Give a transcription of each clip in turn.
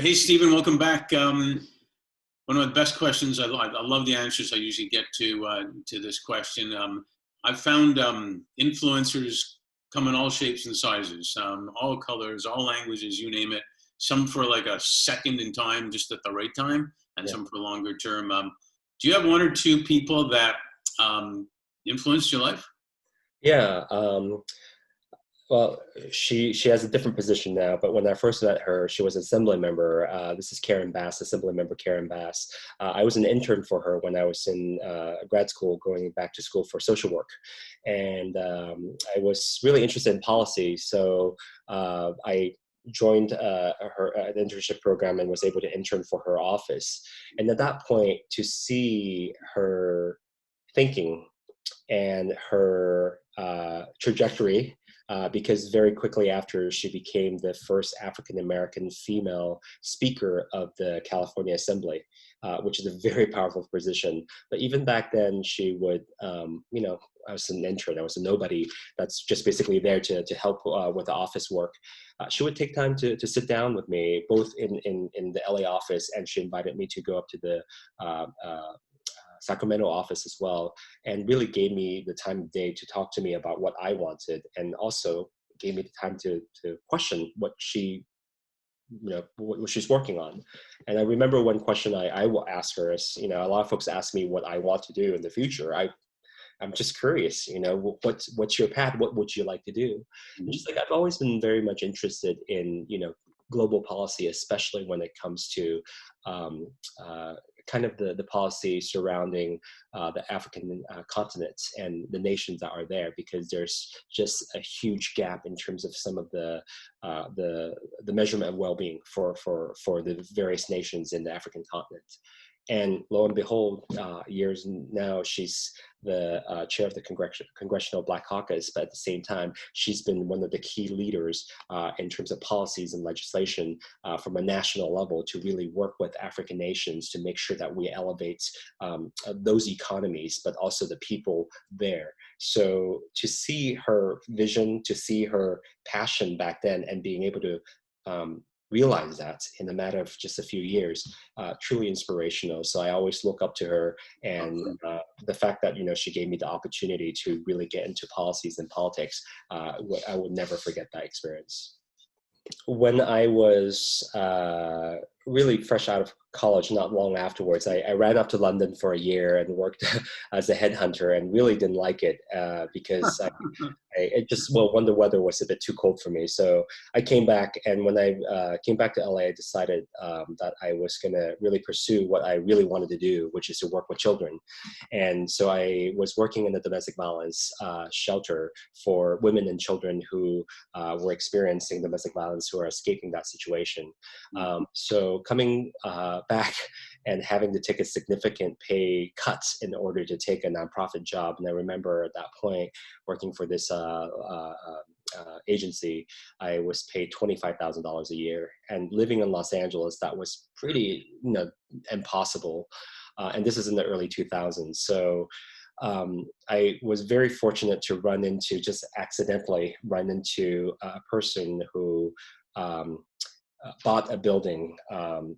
Hey, Stephen, welcome back. One of the best questions. I love the answers I usually get to this question. I've found influencers come in all shapes and sizes, all colors, all languages, you name it. Some for like a second in time, just at the right time, and Yeah. some for longer term. Do you have one or two people that influenced your life? Yeah. Well, she has a different position now, but when I first met her, she was an assembly member. This is Karen Bass, Assembly Member Karen Bass. I was an intern for her when I was in grad school, going back to school for social work, and I was really interested in policy. So I joined her internship program and was able to intern for her office. And at that point, to see her thinking and her trajectory, because very quickly after she became the first African American female speaker of the California Assembly, which is a very powerful position. But even back then, she would, I was an intern, I was a nobody that's just basically there to help with the office work. She would take time to sit down with me, both in the LA office, and she invited me to go up to the Sacramento office as well, and really gave me the time of day to talk to me about what I wanted, and also gave me the time to question what she, what she's working on. And I remember one question I will ask her is, a lot of folks ask me what I want to do in the future. I'm just curious, what's your path? What would you like to do? And just like, I've always been very much interested in, global policy, especially when it comes to kind of the policy surrounding the African continent and the nations that are there, because there's just a huge gap in terms of some of the measurement of well-being for the various nations in the African continent. And lo and behold, years now, she's the chair of the Congressional Black Caucus, but at the same time, she's been one of the key leaders in terms of policies and legislation from a national level to really work with African nations to make sure that we elevate those economies, but also the people there. So to see her vision, to see her passion back then, and being able to realize that in a matter of just a few years, truly inspirational. So I always look up to her, and the fact that she gave me the opportunity to really get into policies and politics, I would never forget that experience. When I was really fresh out of college, not long afterwards, I ran up to London for a year and worked as a headhunter, and really didn't like it because one, the weather was a bit too cold for me. So I came back, and when I came back to LA, I decided that I was going to really pursue what I really wanted to do, which is to work with children. And so I was working in the domestic violence shelter for women and children who were experiencing domestic violence, who are escaping that situation. So coming back and having to take a significant pay cut in order to take a nonprofit job. And I remember at that point working for this agency, I was paid $25,000 a year, and living in Los Angeles, that was pretty, impossible. And this is in the early 2000s. So I was very fortunate to accidentally run into a person who bought a building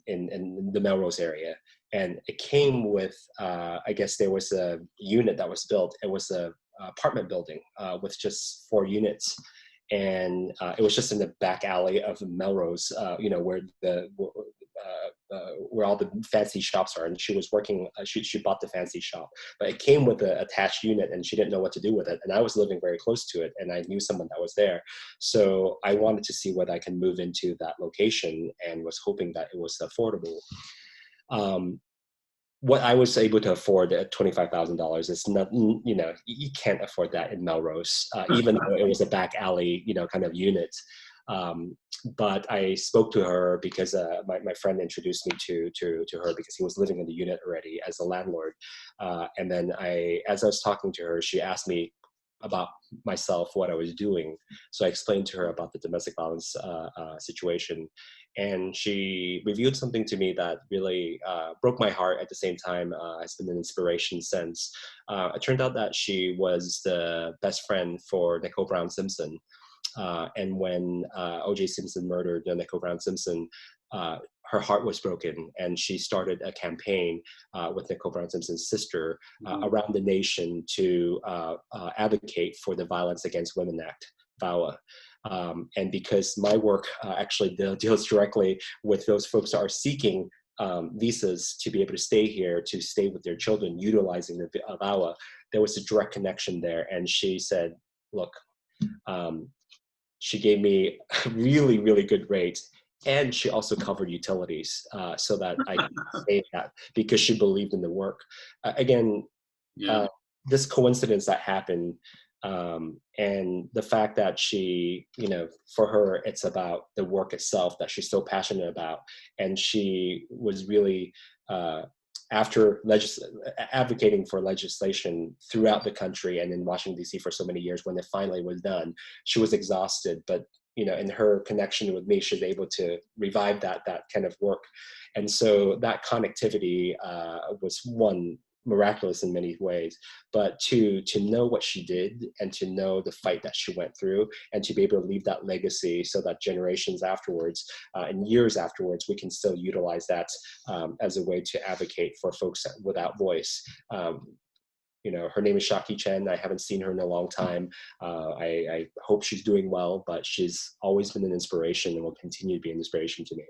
in the Melrose area. And it came with, I guess there was a unit that was built. It was a apartment building with just 4 units. And it was just in the back alley of Melrose, where all the fancy shops are. And she was working, she bought the fancy shop, but it came with an attached unit, and she didn't know what to do with it. And I was living very close to it, and I knew someone that was there. So I wanted to see whether I can move into that location, and was hoping that it was affordable. What I was able to afford at $25,000 is not, you can't afford that in Melrose, even though it was a back alley, kind of unit. But I spoke to her because my friend introduced me to her, because he was living in the unit already as a landlord. And then as I was talking to her, she asked me about myself, what I was doing. So I explained to her about the domestic violence situation. And she revealed something to me that really broke my heart. At the same time, has been an inspiration since. It turned out that she was the best friend for Nicole Brown Simpson. And when O.J. Simpson murdered Nicole Brown Simpson, her heart was broken, and she started a campaign with Nicole Brown Simpson's sister around the nation to advocate for the Violence Against Women Act, VAWA. And because my work actually deals directly with those folks that are seeking visas to be able to stay here, to stay with their children, utilizing the VAWA, there was a direct connection there. And she said, look, she gave me a really, really good rate. And she also covered utilities so that I could stay that, because she believed in the work. Again, this coincidence that happened, and the fact that she, for her, it's about the work itself that she's so passionate about. And she was really, after advocating for legislation throughout the country and in Washington, D.C. for so many years, when it finally was done, she was exhausted. But in her connection with me, she was able to revive that kind of work. And so that connectivity was, one, miraculous in many ways, but two, to know what she did and to know the fight that she went through, and to be able to leave that legacy so that generations afterwards and years afterwards, we can still utilize that as a way to advocate for folks without voice. Her name is Shaki Chen. I haven't seen her in a long time. I hope she's doing well, but she's always been an inspiration and will continue to be an inspiration to me.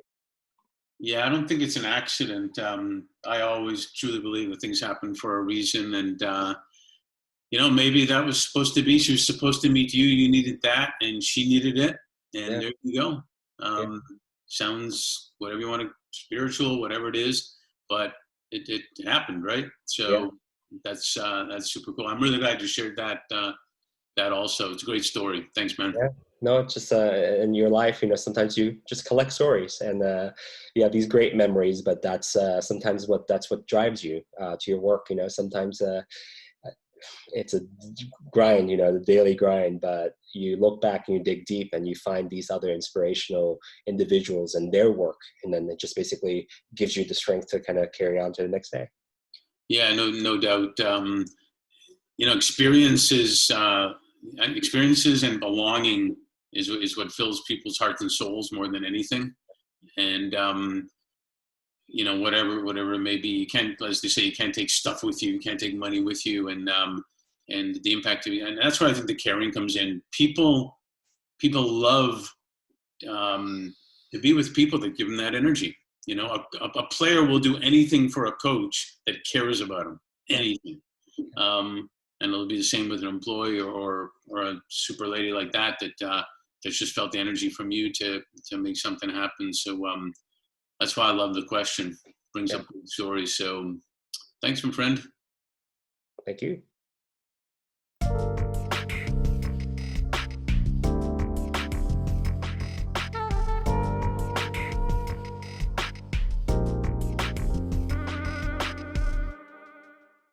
Yeah, I don't think it's an accident. I always truly believe that things happen for a reason. And, maybe that was supposed to be, she was supposed to meet you, you needed that, and she needed it. And there you go. Sounds, whatever you want to, spiritual, whatever it is, but it happened, right? So that's super cool. I'm really glad you shared that also. It's a great story. Thanks, man. Yeah. No, it's just in your life, sometimes you just collect stories, and you have these great memories, but that's sometimes what drives you to your work. Sometimes it's a grind, the daily grind, but you look back and you dig deep and you find these other inspirational individuals and their work, and then it just basically gives you the strength to kind of carry on to the next day. Yeah, no doubt. Experiences and belonging is what fills people's hearts and souls more than anything. And whatever it may be, you can't, as they say, you can't take stuff with you, you can't take money with you, and the impact of, and that's where I think the caring comes in. People love to be with people that give them that energy. A player will do anything for a coach that cares about him, anything. And it'll be the same with an employee or a super lady like that that's just felt the energy from you to make something happen. So that's why I love the question. Brings up good stories. So thanks, my friend. Thank you.